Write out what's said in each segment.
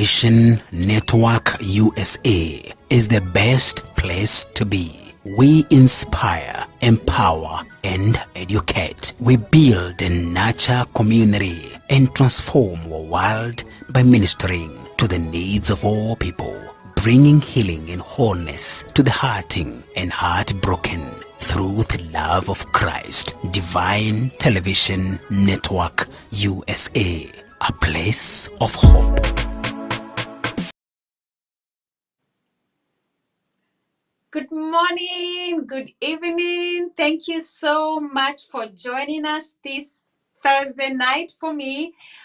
Television Network USA is the best place to be. We inspire, empower, and educate. We build and nurture community and transform our world by ministering to the needs of all people, bringing healing and wholeness to the hurting and heartbroken through the love of Christ. Divine Television Network USA, a place of hope. Good morning, good evening. Thank you so much for joining us this Thursday night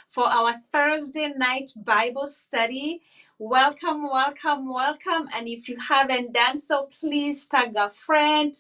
for our Thursday night Bible study. Welcome, welcome, welcome. And if you haven't done so, please tag a friend,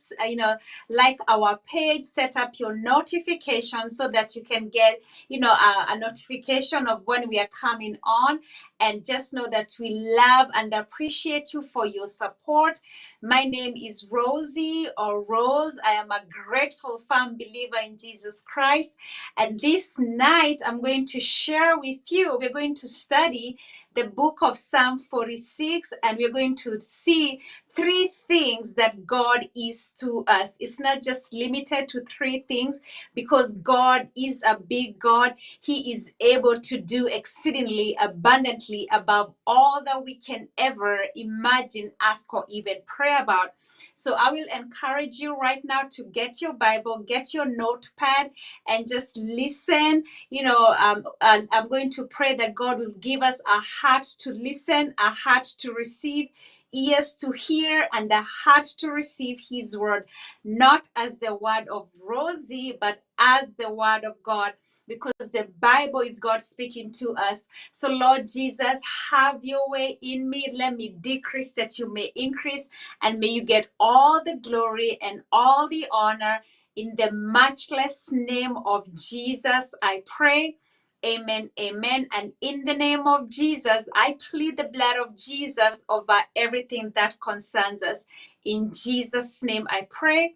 like our page, set up your notification so that you can get, a notification of when we are coming on. And just know that we love and appreciate you for your support. My name is Rosie or Rose. I am a grateful, firm believer in Jesus Christ. And this night, I'm going to share with you, we're going to study the book of Psalm 46, and we're going to see three things that God is to us. It's not just limited to three things, because God is a big God. He is able to do exceedingly abundantly above all that we can ever imagine, ask, or even pray about. So I will encourage you right now to get your Bible, get your notepad, and just listen. I'm going to pray that God will give us a heart to listen, a heart to receive, ears to hear, and a heart to receive his word, not as the word of Rosie, but as the word of God, because the Bible is God speaking to us. So Lord Jesus, have your way in me. Let me decrease that you may increase, and may you get all the glory and all the honor. In the matchless name of Jesus, I pray. Amen, amen. And in the name of Jesus, I plead the blood of Jesus over everything that concerns us. In Jesus' name, I pray.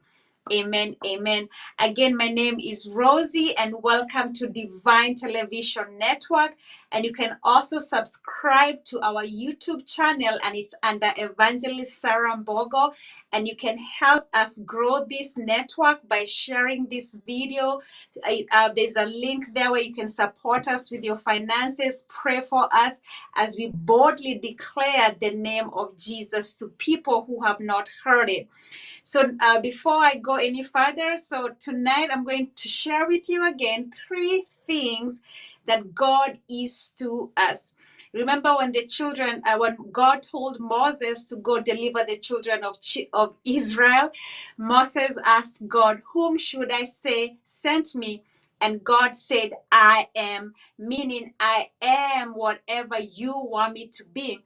Amen, amen. Again, my name is Rosie, and welcome to Divine Television Network. And you can also subscribe to our YouTube channel, and it's under Evangelist Sarah Mbogo. And you can help us grow this network by sharing this video. There's a link there where you can support us with your finances. Pray for us as we boldly declare the name of Jesus to people who have not heard it. So before I go any further, so tonight I'm going to share with you again three things that God is to us. Remember when when God told Moses to go deliver the children of Israel, Moses asked God, "Whom should I say sent me?" And God said, "I am," meaning I am whatever you want me to be.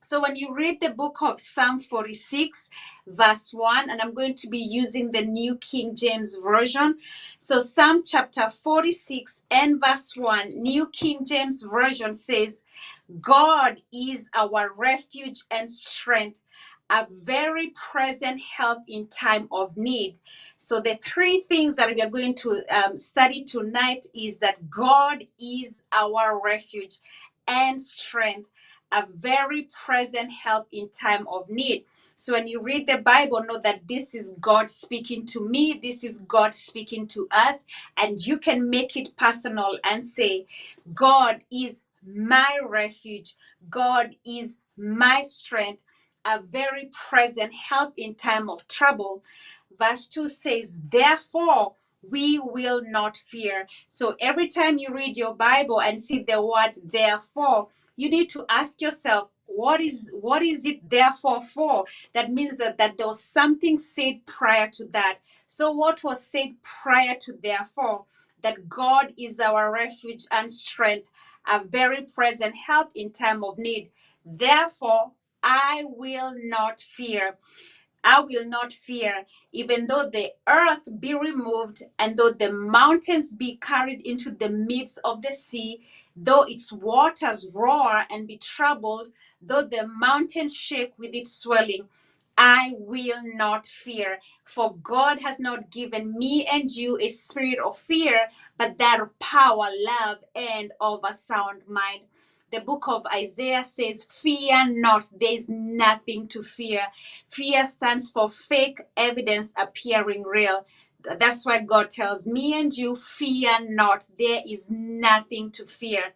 So when you read the book of Psalm 46, verse 1, and I'm going to be using the New King James Version. So Psalm chapter 46 and verse 1, New King James Version says, "God is our refuge and strength, a very present help in time of need." So the three things that we are going to study tonight is that God is our refuge and strength, a very present help in time of need. So when you read the Bible, know that this is God speaking to me, this is God speaking to us, and you can make it personal and say, God is my refuge, God is my strength, a very present help in time of trouble. Verse 2 says, "Therefore we will not fear." So every time you read your Bible and see the word "therefore," you need to ask yourself, what is it therefore for? That means that there was something said prior to that. So what was said prior to therefore? That God is our refuge and strength, a very present help in time of need. Therefore, I will not fear. I will not fear, even though the earth be removed, and though the mountains be carried into the midst of the sea, though its waters roar and be troubled, though the mountains shake with its swelling. I will not fear, for God has not given me and you a spirit of fear, but that of power, love, and of a sound mind. The book of Isaiah says, fear not, there is nothing to fear. Fear stands for fake evidence appearing real. That's why God tells me and you, fear not, there is nothing to fear.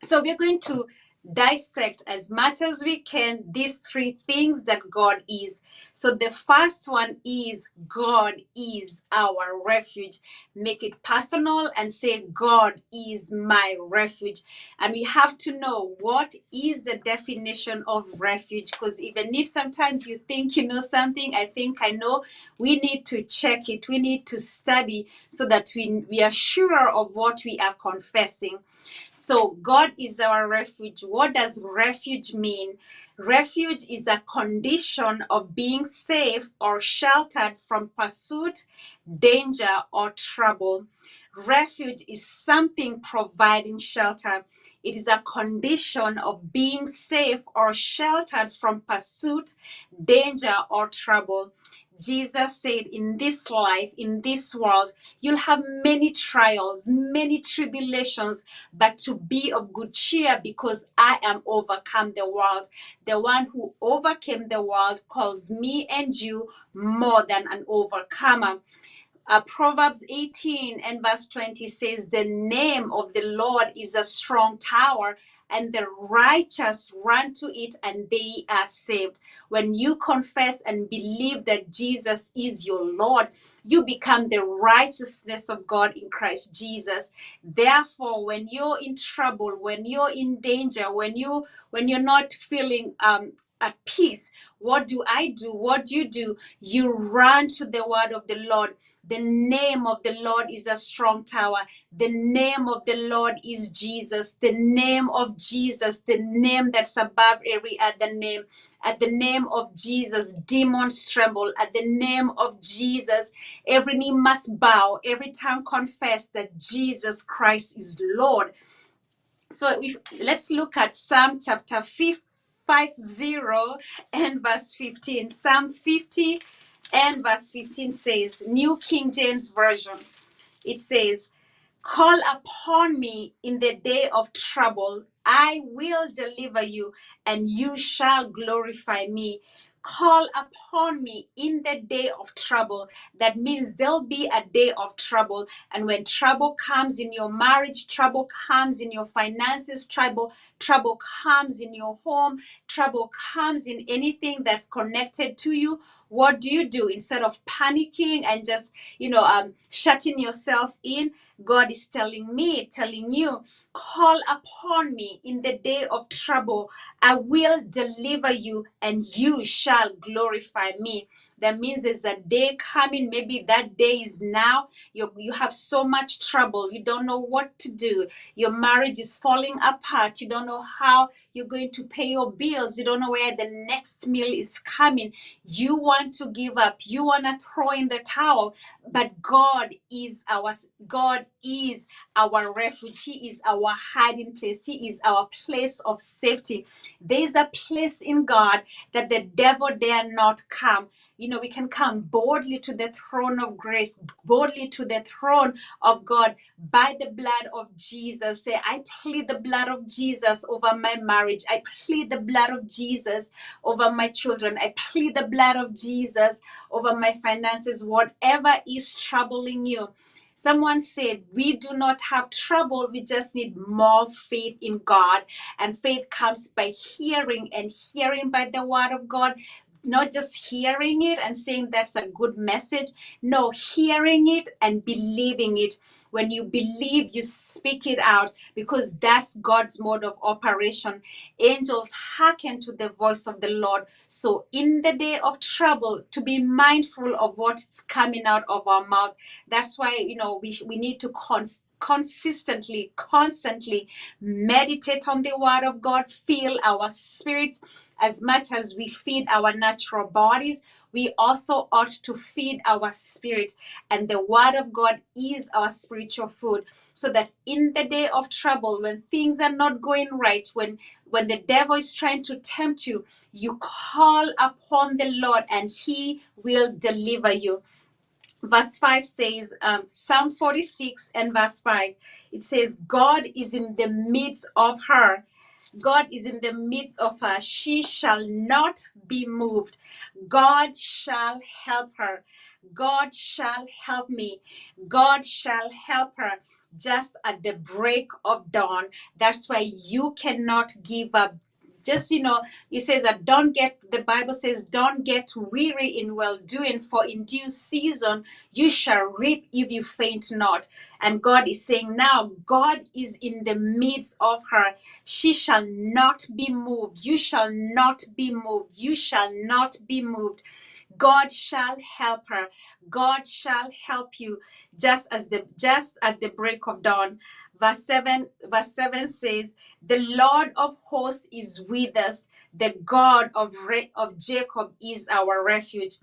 So we're going to dissect as much as we can these three things that God is. So the first one is God is our refuge. Make it personal and say, God is my refuge. And we have to know what is the definition of refuge, because even if sometimes you think you know something, I think I know, we need to check it. We need to study so that we are sure of what we are confessing. So God is our refuge. What does refuge mean? Refuge is a condition of being safe or sheltered from pursuit, danger, or trouble. Refuge is something providing shelter. It is a condition of being safe or sheltered from pursuit, danger, or trouble. Jesus said, in this life, in this world, you'll have many trials, many tribulations, but to be of good cheer, because I am overcome the world. The one who overcame the world calls me and you more than an overcomer. Proverbs 18 and verse 20 says, the name of the Lord is a strong tower, and the righteous run to it and they are saved. When you confess and believe that Jesus is your Lord, you become the righteousness of God in Christ Jesus. Therefore, when you're in trouble, when you're in danger, when you're not feeling at peace, what do I do? What do? You run to the word of the Lord. The name of the Lord is a strong tower. The name of the Lord is Jesus. The name of Jesus, the name that's above every other name. At the name of Jesus, demons tremble. At the name of Jesus, every knee must bow, every tongue confess that Jesus Christ is Lord. So let's look at Psalm chapter 50 and verse 15. Psalm 50 and verse 15 says, New King James Version, it says, call upon me in the day of trouble. I will deliver you, and you shall glorify me. Call upon me in the day of trouble. That means there'll be a day of trouble. And when trouble comes in your marriage, trouble comes in your finances, trouble comes in your home, trouble comes in anything that's connected to you, what do? Instead of panicking and just, shutting yourself in, God is telling you, call upon me in the day of trouble. I will deliver you, and you shall glorify me. That means there's a day coming. Maybe that day is now. You have so much trouble. You don't know what to do. Your marriage is falling apart. You don't know how you're going to pay your bills. You don't know where the next meal is coming. You want to give up. You want to throw in the towel. But God is our refuge. He is our hiding place. He is our place of safety. There's a place in God that the devil dare not come. We can come boldly to the throne of grace, boldly to the throne of God by the blood of Jesus. Say, I plead the blood of Jesus over my marriage. I plead the blood of Jesus over my children. I plead the blood of Jesus over my finances. Whatever is troubling you. Someone said, we do not have trouble. We just need more faith in God. And faith comes by hearing, and hearing by the word of God. Not just hearing it and saying that's a good message. No, hearing it and believing it. When you believe, you speak it out, because that's God's mode of operation. Angels hearken to the voice of the Lord. So in the day of trouble, to be mindful of what's coming out of our mouth. That's why, we need to constantly meditate on the word of God. Fill our spirits. As much as we feed our natural bodies, we also ought to feed our spirit, and the word of God is our spiritual food, so that in the day of trouble, when things are not going right, when the devil is trying to tempt you, you call upon the Lord and he will deliver you. Verse 5 says, Psalm 46 and verse 5, it says, God is in the midst of her. God is in the midst of her. She shall not be moved. God shall help her. God shall help me. God shall help her just at the break of dawn. That's why you cannot give up. Just, it says that the Bible says, don't get weary in well doing, for in due season you shall reap if you faint not. And God is saying now, God is in the midst of her. She shall not be moved. You shall not be moved. You shall not be moved. God shall help her. God shall help you just at the break of dawn. Verse 7 says, the Lord of hosts is with us. The God of Jacob is our refuge.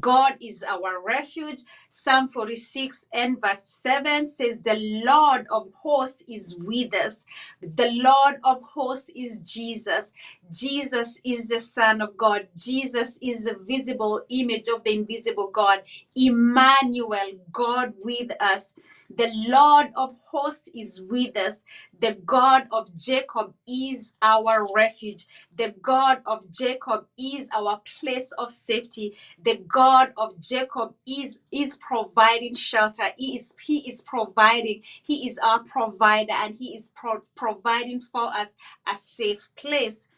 God is our refuge. Psalm 46 and verse 7 says, the Lord of hosts is with us. The Lord of hosts is Jesus. Jesus is the Son of God. Jesus is the visible image of the invisible God. Emmanuel, God with us. The Lord of hosts is with us. The God of Jacob is our refuge. The God of Jacob is our place of safety. The God of Jacob is providing shelter. He is providing. He is our provider, and he is providing for us a safe place.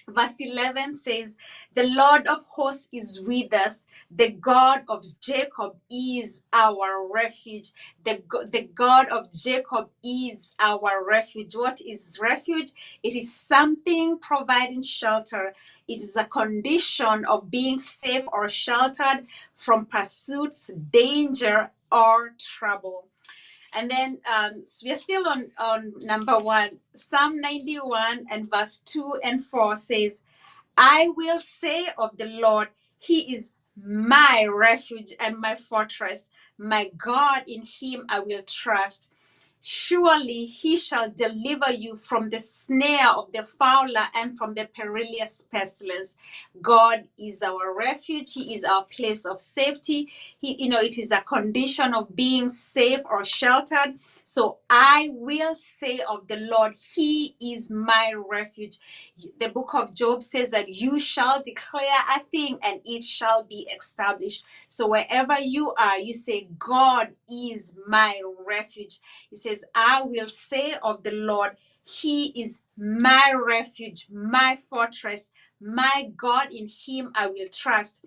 Verse 11 says, the Lord of hosts is with us. The God of Jacob is our refuge. The God of Jacob is our refuge. What is refuge? It is something providing shelter. It is a condition of being safe or sheltered from pursuits, danger, or trouble. And then we're still on number 1. Psalm 91 and verse 2 and 4 says, I will say of the Lord, he is my refuge and my fortress. My God, in him I will trust. Surely he shall deliver you from the snare of the fowler and from the perilous pestilence. God is our refuge. He is our place of safety. It is a condition of being safe or sheltered. So I will say of the Lord, he is my refuge. The book of Job says that you shall declare a thing and it shall be established. So wherever you are, you say, God is my refuge. He says, I will say of the Lord, he is my refuge, my fortress, my God, in him I will trust.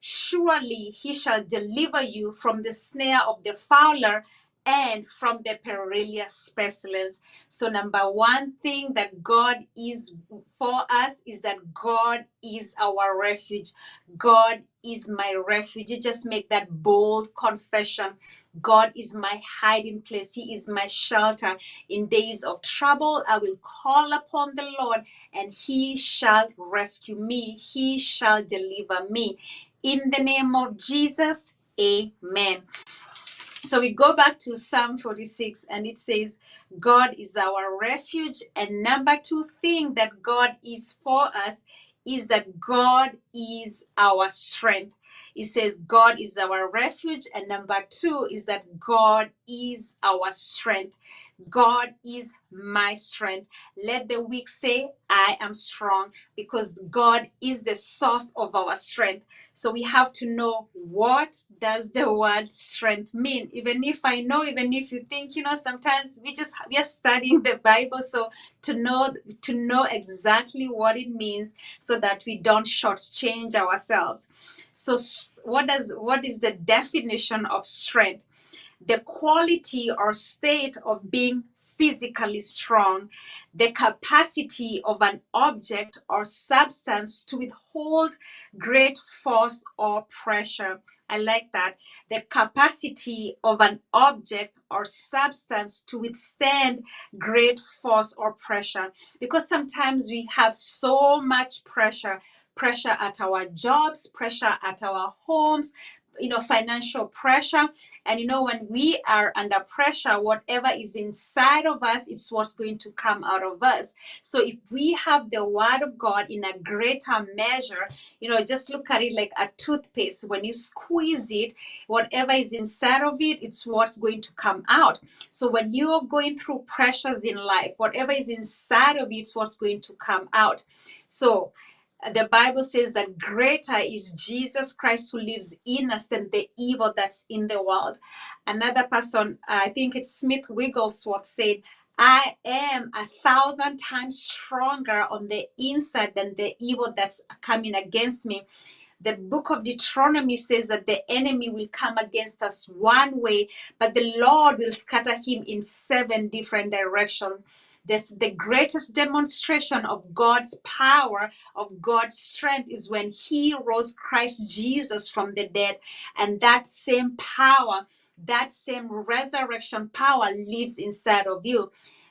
Surely he shall deliver you from the snare of the fowler and from the perilous pestilence. So number 1 thing that God is for us is that God is our refuge. God is my refuge. You just make that bold confession. God is my hiding place. He is my shelter. In days of trouble, I will call upon the Lord and he shall rescue me. He shall deliver me. In the name of Jesus, amen. So we go back to Psalm 46 and it says, God is our refuge. And number 2 thing that God is for us is that God is our strength. It says God is our refuge. And number 2 is that God is our strength. God is my strength. Let the weak say, I am strong, because God is the source of our strength. So we have to know, what does the word strength mean? Even if you think, sometimes we are studying the Bible. So to know exactly what it means so that we don't shortchange ourselves. So what is the definition of strength? The quality or state of being physically strong, the capacity of an object or substance to withhold great force or pressure. I like that. The capacity of an object or substance to withstand great force or pressure. Because sometimes we have so much pressure at our jobs, pressure at our homes, financial pressure. And when we are under pressure, whatever is inside of us, it's what's going to come out of us. So if we have the word of God in a greater measure, just look at it like a toothpaste. When you squeeze it, whatever is inside of it, it's what's going to come out. So when you're going through pressures in life, whatever is inside of it's what's going to come out. So the Bible says that greater is Jesus Christ who lives in us than the evil that's in the world. Another person, I think it's Smith Wigglesworth, said, I am 1,000 times stronger on the inside than the evil that's coming against me. The book of Deuteronomy says that the enemy will come against us one way, but the Lord will scatter him in 7 different directions. The greatest demonstration of God's power, of God's strength, is when he rose Christ Jesus from the dead. And that same power, that same resurrection power lives inside of you.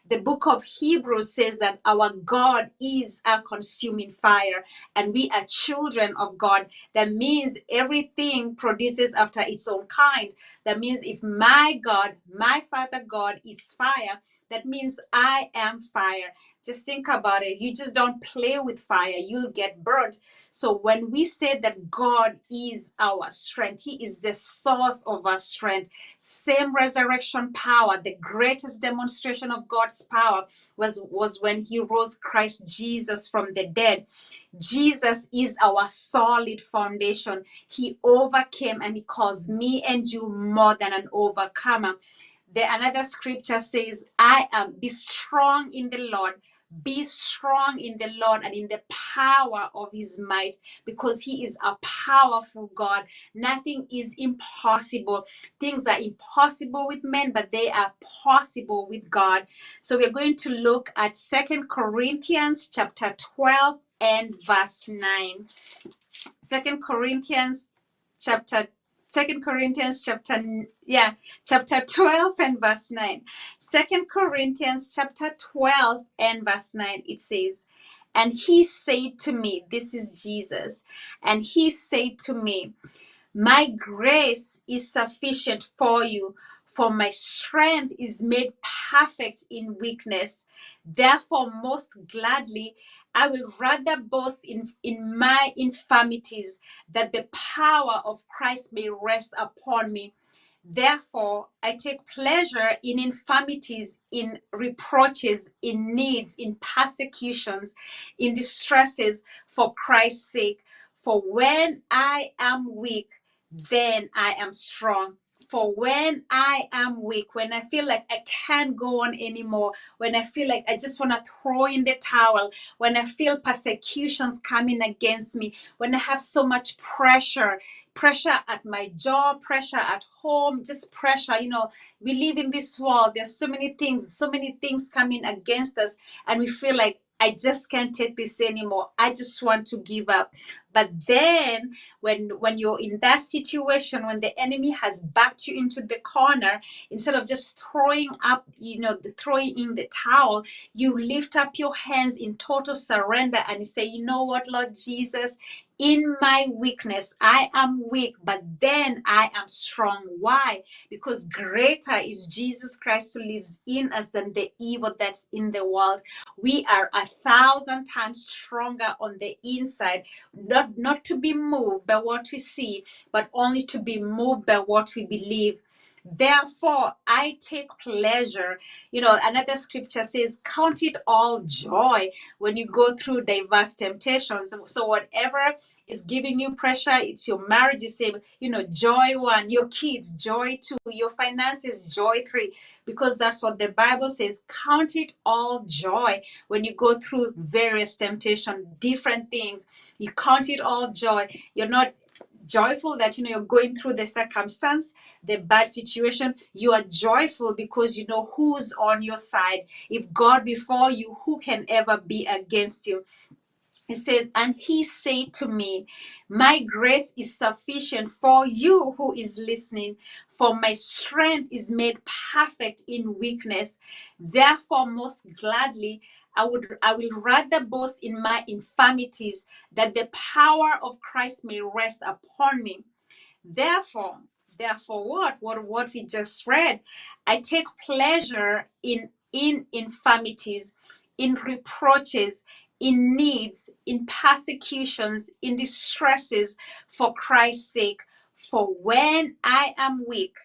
The book of Hebrews says that our God is a consuming fire, and we are children of God. That means everything produces after its own kind. That means if my God, my Father God, is fire, that means I am fire. Just think about it. You just don't play with fire, you'll get burnt. So when we say that God is our strength, he is the source of our strength. Same resurrection power, the greatest demonstration of God's power was when he rose Christ Jesus from the dead. Jesus is our solid foundation. He overcame, and he calls me and you more than an overcomer. Another scripture says, be strong in the Lord. Be strong in the Lord and in the power of his might, because he is a powerful God. Nothing is impossible. Things are impossible with men, but they are possible with God. So we're going to look at 2 Corinthians chapter 12 and verse 9. 2 Corinthians chapter 12 and verse 9. 2 Corinthians chapter 12 and verse 9, it says, and he said to me, this is Jesus, and he said to me, my grace is sufficient for you, for my strength is made perfect in weakness. Therefore, most gladly, I will rather boast in my infirmities, that the power of Christ may rest upon me. Therefore, I take pleasure in infirmities, in reproaches, in needs, in persecutions, in distresses, for Christ's sake. For when I am weak, then I am strong. For when I am weak, when I feel like I can't go on anymore, when I feel like I just want to throw in the towel, when I feel persecutions coming against me, when I have so much pressure at my job, pressure at home, just pressure. We live in this world. There's so many things coming against us, and we feel like, I just can't take this anymore. I just want to give up. But then when you're in that situation, when the enemy has backed you into the corner, instead of just throwing in the towel, you lift up your hands in total surrender and you say, you know what, Lord Jesus, in my weakness, I am weak, but then I am strong. Why? Because greater is Jesus Christ who lives in us than the evil that's in the world. We are 1,000 times stronger on the inside, not to be moved by what we see, but only to be moved by what we believe. Therefore, I take pleasure. Another scripture says, count it all joy when you go through diverse temptations. So whatever is giving you pressure, it's your marriage, you say, joy 1, your kids, joy 2, your finances, joy 3, because that's what the Bible says. Count it all joy when you go through various temptations, different things. You count it all joy. You're not joyful that you're going through the circumstance, the bad situation. You are joyful because you know who's on your side. If God before you, who can ever be against you? It says, and he said to me, my grace is sufficient for you who is listening, for my strength is made perfect in weakness. Therefore, most gladly, I will rather boast in my infirmities, that the power of Christ may rest upon me. Therefore, what we just read, I take pleasure in infirmities, in reproaches, in needs, in persecutions, in distresses, for Christ's sake. For when I am weak,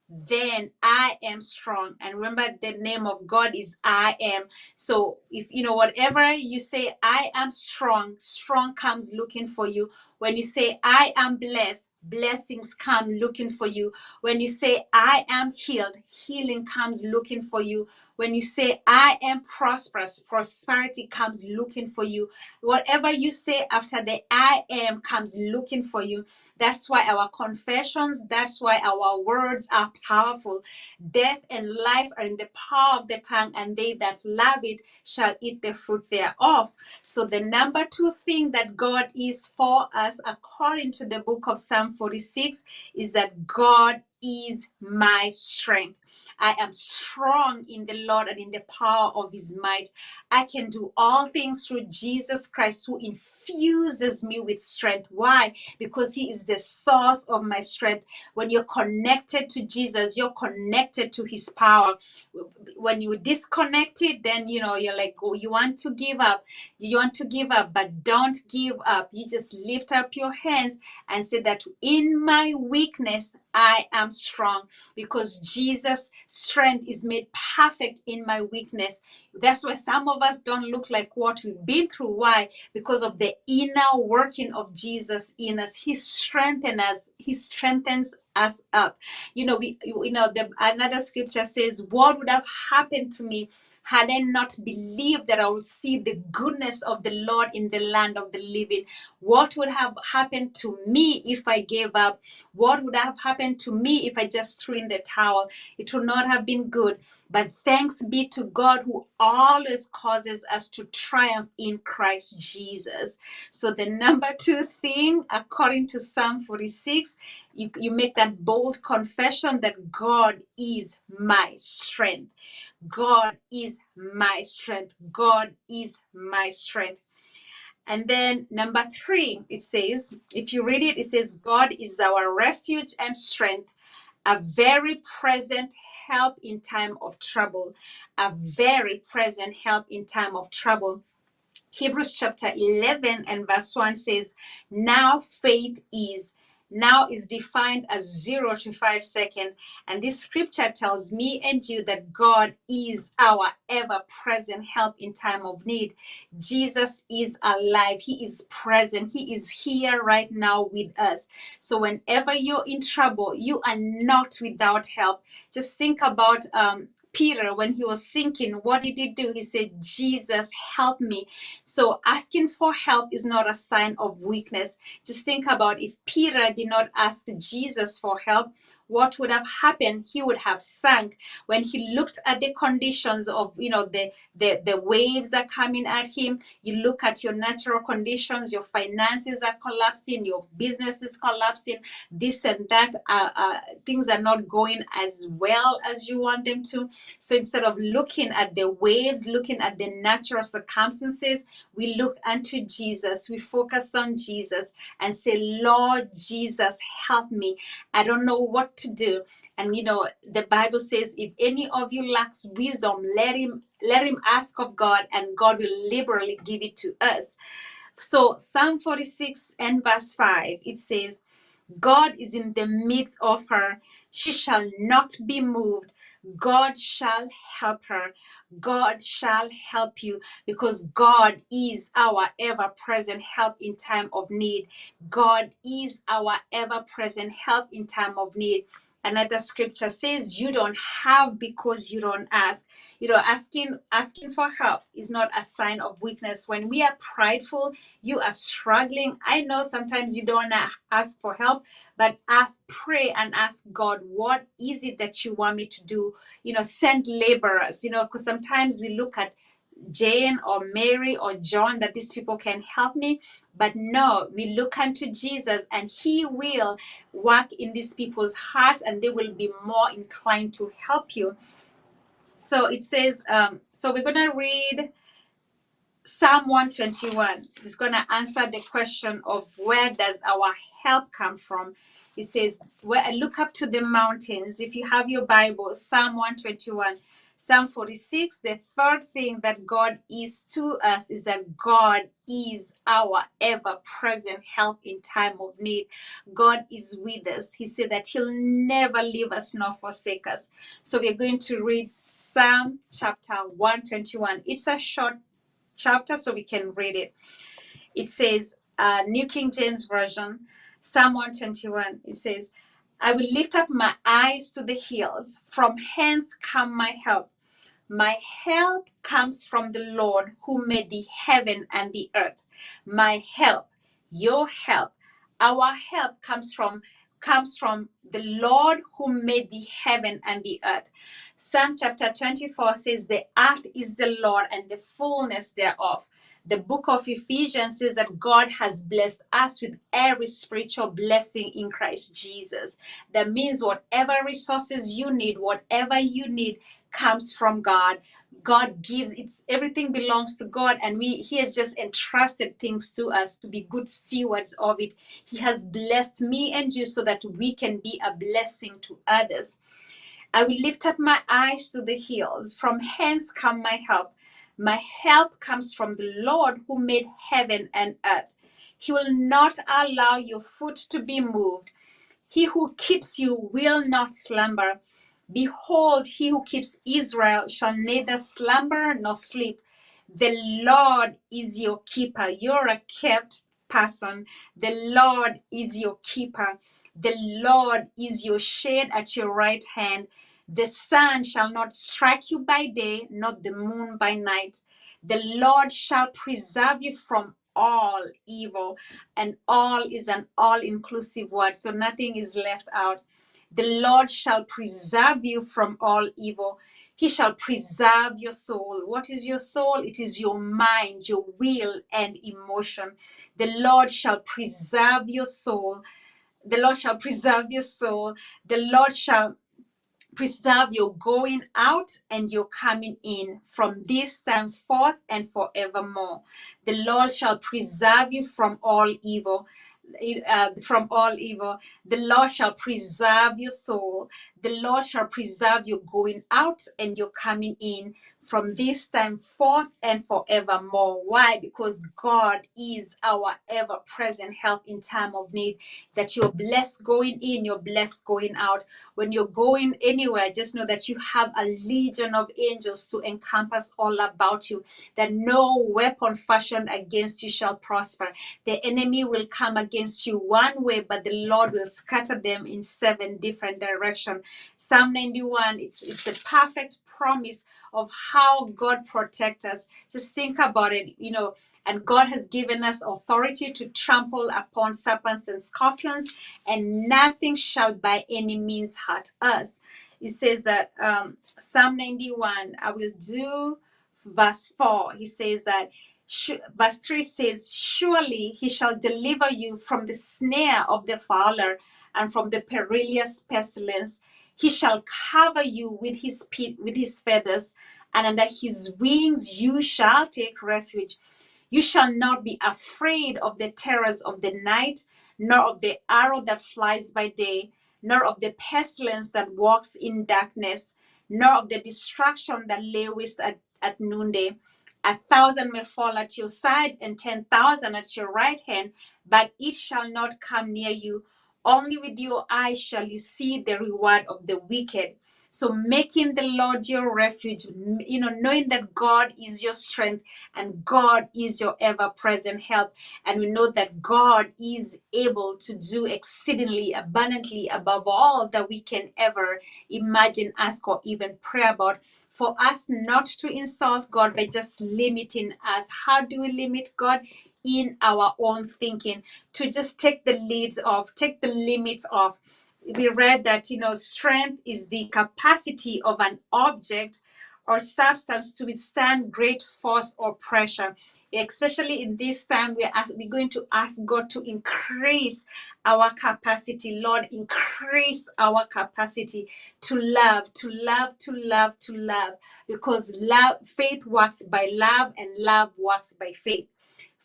then I am strong. And remember, the name of God is I am. So if whatever you say, I am strong, strong comes looking for you. When you say I am blessed, blessings come looking for you. When you say I am healed, healing comes looking for you. When you say I am prosperous, prosperity comes looking for you. Whatever you say after the I am comes looking for you. That's why our confessions, that's why our words are powerful. Death and life are in the power of the tongue, and they that love it shall eat the fruit thereof. So the number two thing that God is for us, according to the book of Psalm 46, is that God is my strength. I am strong in the Lord and in the power of his might. I can do all things through Jesus Christ, who infuses me with strength. Why? Because he is the source of my strength. When you're connected to Jesus, you're connected to his power. When you disconnect it, then you're like, oh, you want to give up, but don't give up. You just lift up your hands and say that in my weakness I am strong, because Jesus' strength is made perfect in my weakness. That's why some of us don't look like what we've been through. Why? Because of the inner working of Jesus in us. He strengthens us. He strengthens us up. Another scripture says, what would have happened to me had I not believed that I would see the goodness of the Lord in the land of the living? What would have happened to me if I gave up? What would have happened to me if I just threw in the towel? It would not have been good. But thanks be to God, who always causes us to triumph in Christ Jesus. So the number two thing, according to Psalm 46, you make that bold confession that God is my strength. God is my strength. God is my strength. And then number three, it says, if you read it, it says, God is our refuge and strength, a very present help in time of trouble. A very present help in time of trouble. Hebrews chapter 11 and verse 1 says, now is defined as 0 to 5 seconds. And this scripture tells me and you that God is our ever-present help in time of need. Jesus is alive. He is present. He is here right now with us. So whenever you're in trouble, you are not without help. Just think about Peter, when he was sinking, what did he do? He said, Jesus, help me. So asking for help is not a sign of weakness. Just think about, if Peter did not ask Jesus for help, what would have happened? He would have sunk. When he looked at the conditions of, the waves are coming at him, you look at your natural conditions, your finances are collapsing, your business is collapsing, this and that, things are not going as well as you want them to. So instead of looking at the waves, looking at the natural circumstances, we look unto Jesus. We focus on Jesus and say, Lord Jesus, help me. I don't know what to do. And the Bible says, if any of you lacks wisdom, let him ask of God, and God will liberally give it to us. So Psalm 46 and verse 5, it says, God is in the midst of her. She shall not be moved. God shall help her. God shall help you, because God is our ever-present help in time of need. God is our ever-present help in time of need. Another scripture says, you don't have because you don't ask. Asking for help is not a sign of weakness. When we are prideful, you are struggling, I know sometimes you don't ask for help, but pray and ask God, what is it that you want me to do? Send laborers, because sometimes we look at Jane or Mary or John, that these people can help me. But no, we look unto Jesus, and he will work in these people's hearts, and they will be more inclined to help you. So it says, so we're going to read Psalm 121 is going to answer the question of where does our help come from. It says, where I look up to the mountains. If you have your Bible, Psalm 121, Psalm 46, the third thing that God is to us is that God is our ever-present help in time of need. God is with us. He said that he'll never leave us nor forsake us. So we're going to read Psalm chapter 121. It's a short chapter, so we can read it. It says, New King James Version, Psalm 121. It says, I will lift up my eyes to the hills. From hence come my help. My help comes from the Lord who made the heaven and the earth. My help, your help, our help comes from the Lord who made the heaven and the earth. Psalm chapter 24 says, the earth is the Lord and the fullness thereof. The book of Ephesians says that God has blessed us with every spiritual blessing in Christ Jesus. That means whatever resources you need, whatever you need, comes from God. God gives it. Everything belongs to God, and he has just entrusted things to us to be good stewards of it. He has blessed me and you so that we can be a blessing to others. I will lift up my eyes to the hills. From hence come my help. My help comes from the Lord who made heaven and earth. He will not allow your foot to be moved. He who keeps you will not slumber. Behold, he who keeps Israel shall neither slumber nor sleep. The Lord is your keeper. You're a kept person. The Lord is your keeper. The Lord is your shade at your right hand. The sun shall not strike you by day, nor the moon by night. The Lord shall preserve you from all evil. And all is an all-inclusive word, so nothing is left out. The Lord shall preserve you from all evil. He shall preserve your soul. What is your soul? It is your mind, your will, and emotion. The Lord shall preserve your soul. The Lord shall preserve your soul. The Lord shall preserve your going out and your coming in from this time forth and forevermore. The Lord shall preserve you from all evil. From all evil. The Lord shall preserve your soul. The Lord shall preserve your going out and your coming in from this time forth and forevermore. Why? Because God is our ever-present help in time of need. That you're blessed going in, you're blessed going out. When you're going anywhere, just know that you have a legion of angels to encompass all about you, that no weapon fashioned against you shall prosper. The enemy will come against you one way, but the Lord will scatter them in 7 different directions. Psalm 91, it's the perfect promise of how God protects us. Just think about it, and God has given us authority to trample upon serpents and scorpions, and nothing shall by any means hurt us. It says that Psalm 91, I will do verse 4. He says that verse 3 says, surely he shall deliver you from the snare of the fowler and from the perilous pestilence. He shall cover you with his feathers, and under his wings you shall take refuge. You shall not be afraid of the terrors of the night, nor of the arrow that flies by day, nor of the pestilence that walks in darkness, nor of the destruction that lay waste at noonday. 1,000 may fall at your side and 10,000 at your right hand, but it shall not come near you. Only with your eyes shall you see the reward of the wicked. So making the Lord your refuge, knowing that God is your strength and God is your ever-present help. And we know that God is able to do exceedingly abundantly above all that we can ever imagine, ask, or even pray about. For us not to insult God by just limiting us. How do we limit God? In our own thinking, to just take the leads off, take the limits off. We read that strength is the capacity of an object or substance to withstand great force or pressure. Especially in this time, we're going to ask God to increase our capacity. Lord, increase our capacity to love, to love, to love, to love, because faith works by love, and love works by faith.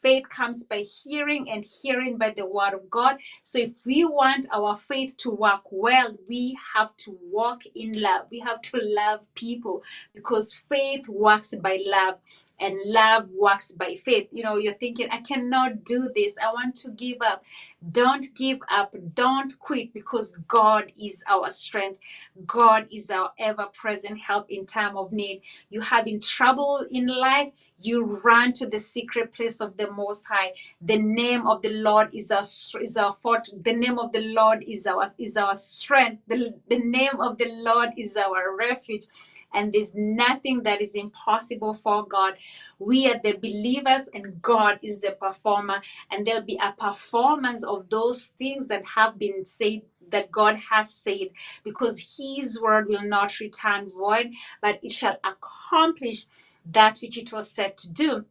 Faith comes by hearing, and hearing by the word of God. So if we want our faith to work well, we have to walk in love. We have to love people, because faith works by love, and love works by faith. You're thinking, I cannot do this, I want to give up. Don't give up. Don't quit, because God is our strength. God is our ever-present help in time of need. You having trouble in life, you run to the secret place of the Most High. The name of the Lord is our fort. The name of the Lord is our strength. The name of the Lord is our refuge. And there's nothing that is impossible for God. We are the believers, and God is the performer. And there'll be a performance of those things that have been said, that God has said, because his word will not return void, but it shall accomplish that which it was set to do.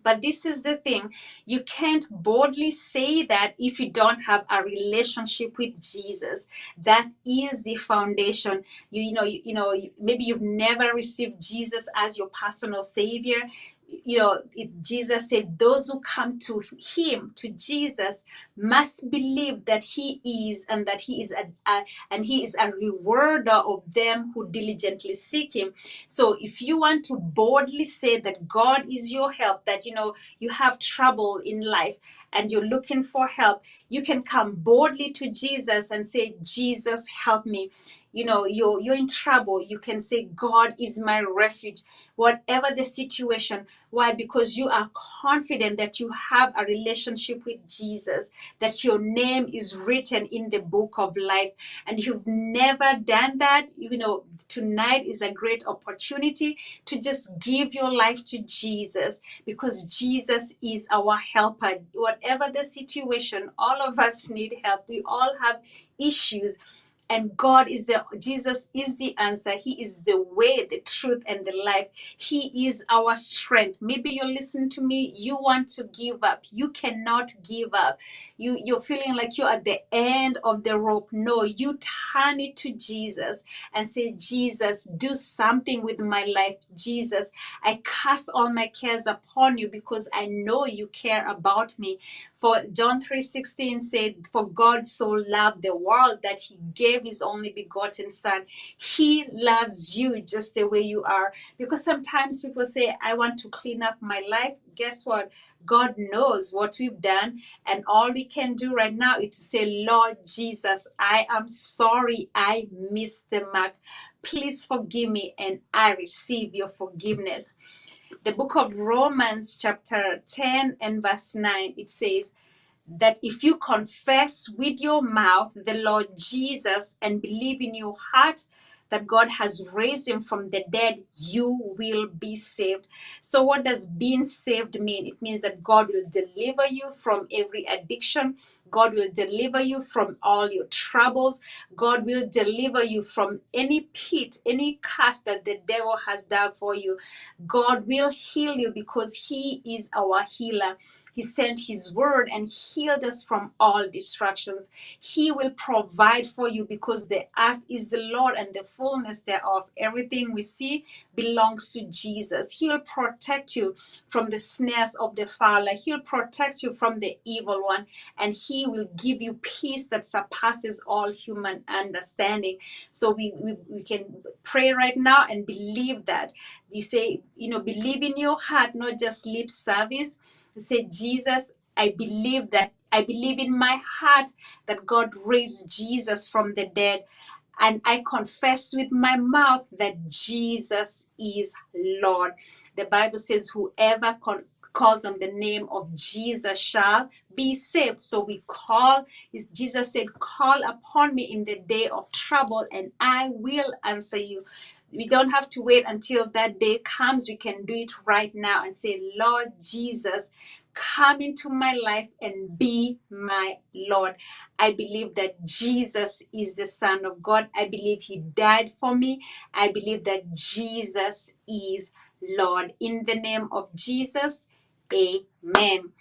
But this is the thing, you can't boldly say that if you don't have a relationship with Jesus. That is the foundation. Maybe you've never received Jesus as your personal savior. Jesus said those who come to him, to Jesus, must believe that he is, and that he is a rewarder of them who diligently seek him. So if you want to boldly say that God is your help, that you have trouble in life and you're looking for help, you can come boldly to Jesus and say, Jesus, help me. You're in trouble, you can say, God is my refuge, whatever the situation. Why? Because you are confident that you have a relationship with Jesus, that your name is written in the book of life. And you've never done that, tonight is a great opportunity to just give your life to Jesus, because Jesus is our helper. Whatever the situation, all of us need help. We all have issues. And Jesus is the answer. He is the way, the truth, and the life. He is our strength. Maybe you're listening to me, you want to give up. You cannot give up. You're feeling like you're at the end of the rope. No, you turn it to Jesus and say, Jesus, do something with my life. Jesus, I cast all my cares upon you, because I know you care about me. For John 3:16 said, for God so loved the world that he gave his only begotten son. He loves you just the way you are. Because sometimes people say, I want to clean up my life. Guess what? God knows what we've done. And all we can do right now is to say, Lord Jesus, I am sorry I missed the mark. Please forgive me, and I receive your forgiveness. The book of Romans chapter 10 and verse 9, it says that if you confess with your mouth the Lord Jesus and believe in your heart that God has raised him from the dead, you will be saved. So what does being saved mean? It means that God will deliver you from every addiction. God will deliver you from all your troubles. God will deliver you from any pit, any curse that the devil has dug for you. God will heal you, because he is our healer. He sent his word and healed us from all distractions. He will provide for you, because the earth is the Lord and the fullness thereof. Everything we see belongs to Jesus. He'll protect you from the snares of the fowler. He'll protect you from the evil one, and he will give you peace that surpasses all human understanding. So we can pray right now and believe that. You say, believe in your heart, not just lip service. Say, Jesus, I believe in my heart that God raised Jesus from the dead. And I confess with my mouth that Jesus is Lord. The Bible says, whoever calls on the name of Jesus shall be saved. So we call, Jesus said, call upon me in the day of trouble, and I will answer you. We don't have to wait until that day comes. We can do it right now and say, Lord Jesus, come into my life and be my Lord. I believe that Jesus is the Son of God. I believe he died for me. I believe that Jesus is Lord. In the name of Jesus, amen.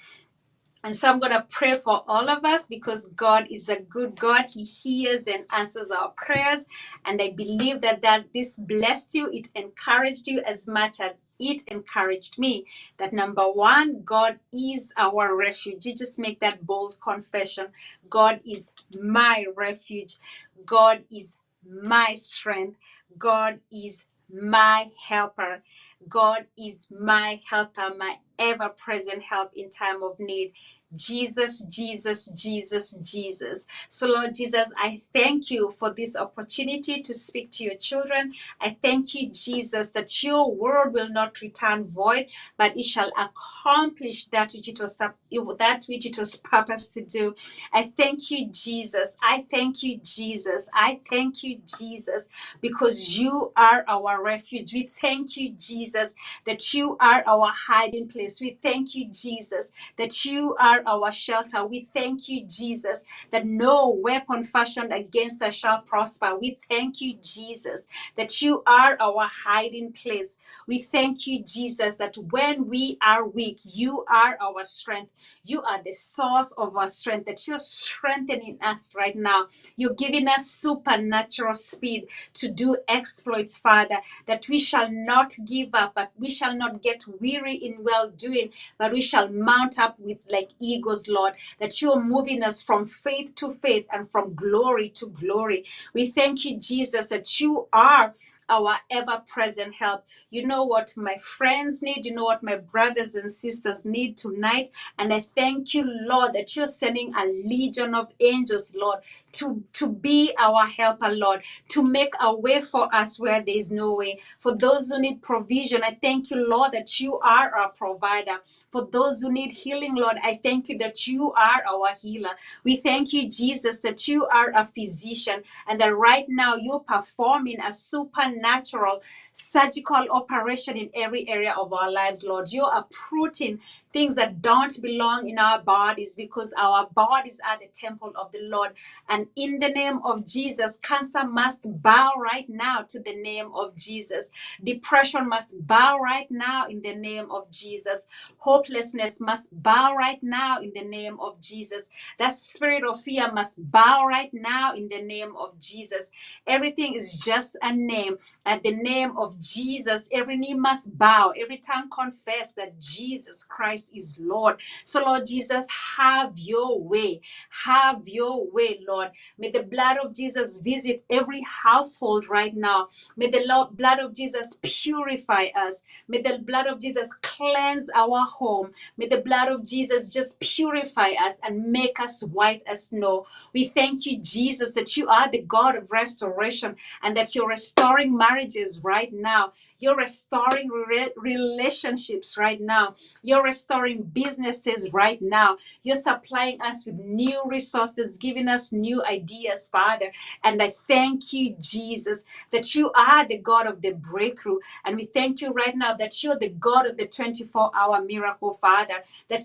And so I'm going to pray for all of us because God is a good God. He hears and answers our prayers. And I believe that this blessed you. It encouraged you as much as it encouraged me. That number one, God is our refuge. You just make that bold confession. God is my refuge. God is my strength. God is my helper. God is my helper, my ever-present help in time of need. Jesus, Jesus, Jesus, Jesus. So, Lord Jesus, I thank you for this opportunity to speak to your children. I thank you, Jesus, that your word will not return void, but it shall accomplish that which it was purposed to do. I thank you, Jesus. I thank you, Jesus. I thank you, Jesus, because you are our refuge. We thank you, Jesus, that you are our hiding place. We thank you, Jesus, that you are our shelter. We thank you, Jesus, that no weapon fashioned against us shall prosper. We thank you, Jesus, that you are our hiding place. We thank you, Jesus, that when we are weak, you are our strength. You are the source of our strength, that you're strengthening us right now. You're giving us supernatural speed to do exploits, Father, that we shall not give up, but we shall not get weary in well-doing, but we shall mount up with like eagles, Lord, that you are moving us from faith to faith and from glory to glory. We thank you, Jesus, that you are our ever-present help. You know what my friends need. You know what my brothers and sisters need tonight. And I thank you, Lord, that you're sending a legion of angels, Lord, to be our helper, Lord, to make a way for us where there is no way. For those who need provision, I thank you, Lord, that you are our provider. For those who need healing, Lord, I thank you that you are our healer. We thank you, Jesus, that you are a physician and that right now you're performing a supernatural surgical operation in every area of our lives, Lord. You're uprooting things that don't belong in our bodies because our bodies are the temple of the Lord. And in the name of Jesus, cancer must bow right now to the name of Jesus. Depression must bow right now in the name of Jesus. Hopelessness must bow right now in the name of Jesus. That spirit of fear must bow right now in the name of Jesus. Everything is just a name. At the name of Jesus, every knee must bow, every tongue confess that Jesus Christ is Lord. So, Lord Jesus, have your way. Have your way, Lord. May the blood of Jesus visit every household right now. May the blood of Jesus purify us. May the blood of Jesus cleanse our home. May the blood of Jesus just purify us and make us white as snow. We thank you, Jesus, that you are the God of restoration and that you're restoring marriages right now. You're restoring relationships right now. You're restoring businesses right now. You're supplying us with new resources, giving us new ideas, Father. And I thank you, Jesus, that you are the God of the breakthrough. And we thank you right now that you're the God of the 24-hour miracle, Father, that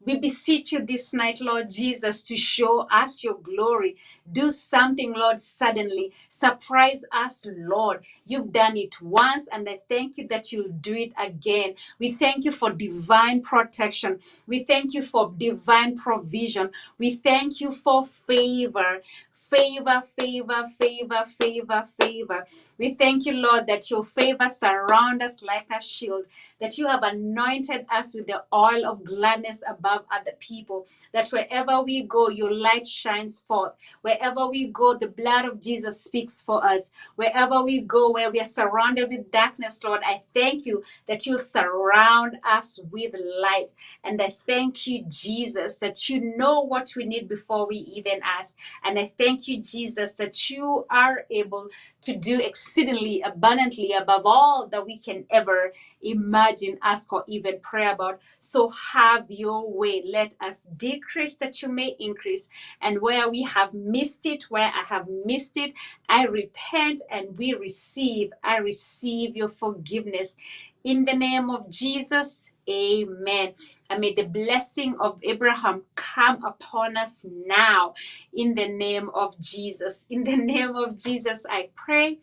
we beseech you this night, Lord Jesus, to show us your glory. Do something, Lord, suddenly. Surprise us, Lord. You've done it once, and I thank you that you'll do it again. We thank you for divine protection. We thank you for divine provision. We thank you for favor. Favor, favor, favor, favor, favor. We thank you, Lord, that your favor surround us like a shield, that you have anointed us with the oil of gladness above other people, that wherever we go, your light shines forth. Wherever we go, the blood of Jesus speaks for us. Wherever we go, where we are surrounded with darkness, Lord, I thank you that you'll surround us with light. And I thank you, Jesus, that you know what we need before we even ask. And I thank you, Jesus, that you are able to do exceedingly abundantly above all that we can ever imagine, ask, or even pray about. So have your way. Let us decrease that you may increase. And where we have missed it, where I have missed it, I repent and we receive. I receive your forgiveness. In the name of Jesus, amen. And may the blessing of Abraham come upon us now in the name of Jesus. In the name of Jesus, I pray.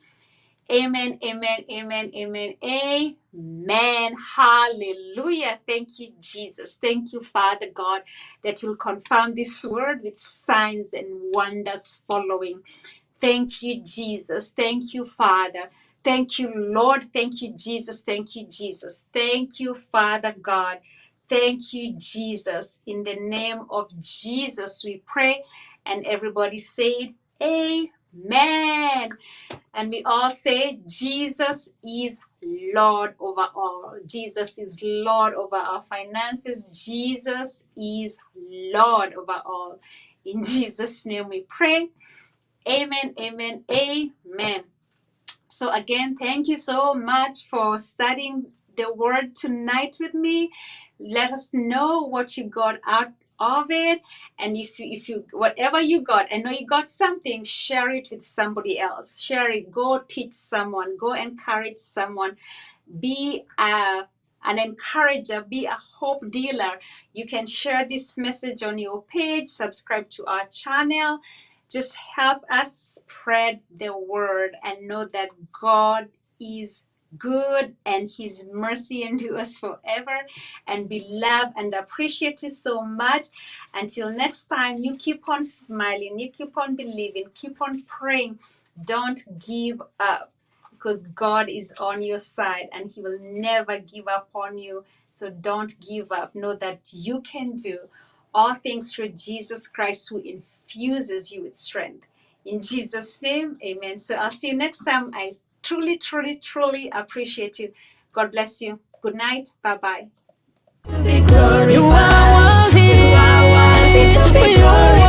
Amen, amen, amen, amen, amen. Hallelujah. Thank you, Jesus. Thank you, Father God, that you'll confirm this word with signs and wonders following. Thank you, Jesus. Thank you, Father. Thank you, Lord. Thank you, Jesus. Thank you, Jesus. Thank you, Father God. Thank you, Jesus. In the name of Jesus, we pray. And everybody said, amen. And we all say, Jesus is Lord over all. Jesus is Lord over our finances. Jesus is Lord over all. In Jesus' name we pray. Amen, amen, amen. So again, thank you so much for studying the word tonight with me. Let us know what you got out of it. And if you whatever you got, I know you got something, share it with somebody else. Share it. Go teach someone. Go encourage someone. Be an encourager, be a hope dealer. You can share this message on your page, subscribe to our channel. Just help us spread the word and know that God is good and his mercy endures forever. And we love and appreciate you so much. Until next time, you keep on smiling, you keep on believing, keep on praying. Don't give up, because God is on your side and he will never give up on you. So don't give up. Know that you can do all things through Jesus Christ, who infuses you with strength. In Jesus' name, amen. So I'll see you next time. I truly, truly, truly appreciate you. God bless you. Good night. Bye-bye. To be glorified. You are worthy to be glorified.